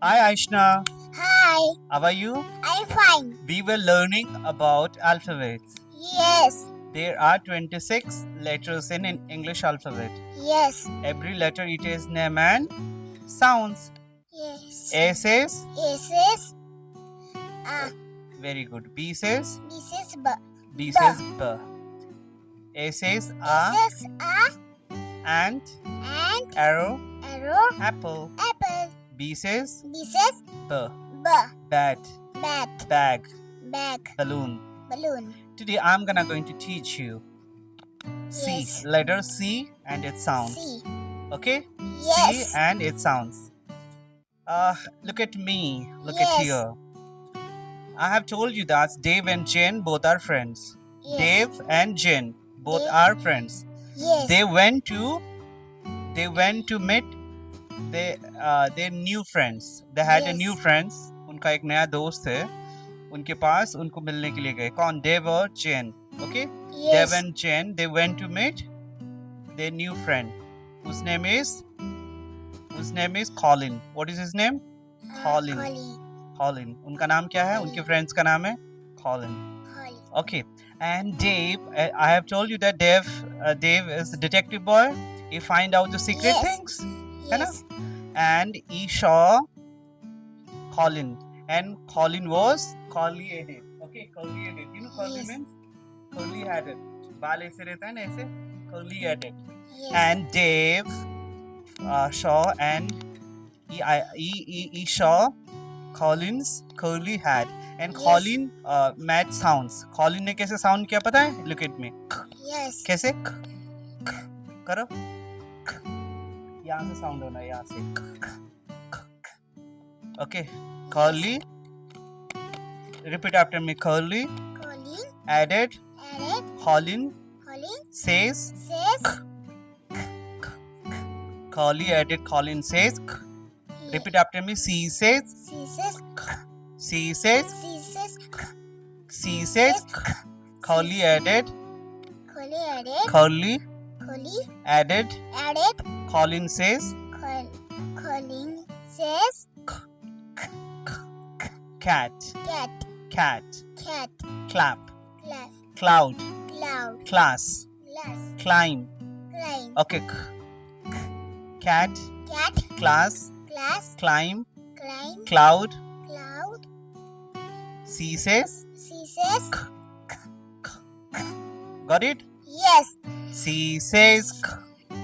Hi Aashna, Hi, how are you? I'm fine. We were learning about alphabets. Yes, There are 26 letters in English alphabet. yes, Every letter it is name and sounds. yes. A says This is very good. B says this is B says B. A says A this is ant and arrow arrow apple. apple. B says This is B bat bat bag bag balloon. balloon. Today I'm going to teach you C, Yes. letter C and its sounds. C. Okay? C Yes. and its sounds. Look at me. Look at Yes. here. I have told you that Dave and Jen both are friends. Yes. Dave and Jen both Dave- are friends. Yes. They went to meet their new friends. They had a new Yes. friends. उनका एक नया दोस्त है. उनके पास उनको मिलने के लिए गए. कौन? Dave और Jen. Okay? Yes. Dave and Jen, they went to meet their new friend, whose name is Colin. What is his name? Colin. Colin. उनका नाम क्या है? उनके friends का नाम है Colin. Okay. And Dave, I have told you that Dave is the detective boy. He find out the secret Yes. things. है ना? Yes. And he saw Colin, and Colin was curly headed. Okay, curly headed. You know curly Yes. means curly headed. बाल ऐसे रहता है ना ऐसे curly headed. Yes. And Dave saw and he saw Colin's curly hat, and Yes. Colin made sounds. Colin ने कैसे sound किया पता है? Look at me. Yes. कैसे? करो. यहाँ से sound होना है यहाँ से. Okay. Curly. Repeat after me. Curly Colin added. Colin Colin says. says Curly added. Colin says. Repeat after me. C says. she says C says. she says C says. Curly added. Colin Curly added. added Colin says. Colin says Cat. cat Clap. class Cloud. cloud Class. Climb. climb Okay. Cat. Class. Climb. Cloud. cloud C says. she says Got it? yes C says.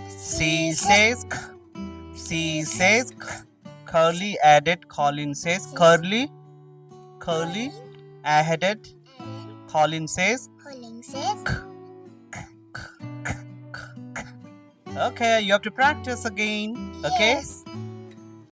C says. C says. Curly added. Colin says. Curly added. Colin says. Colin says Okay, you have to practice again. Okay. yes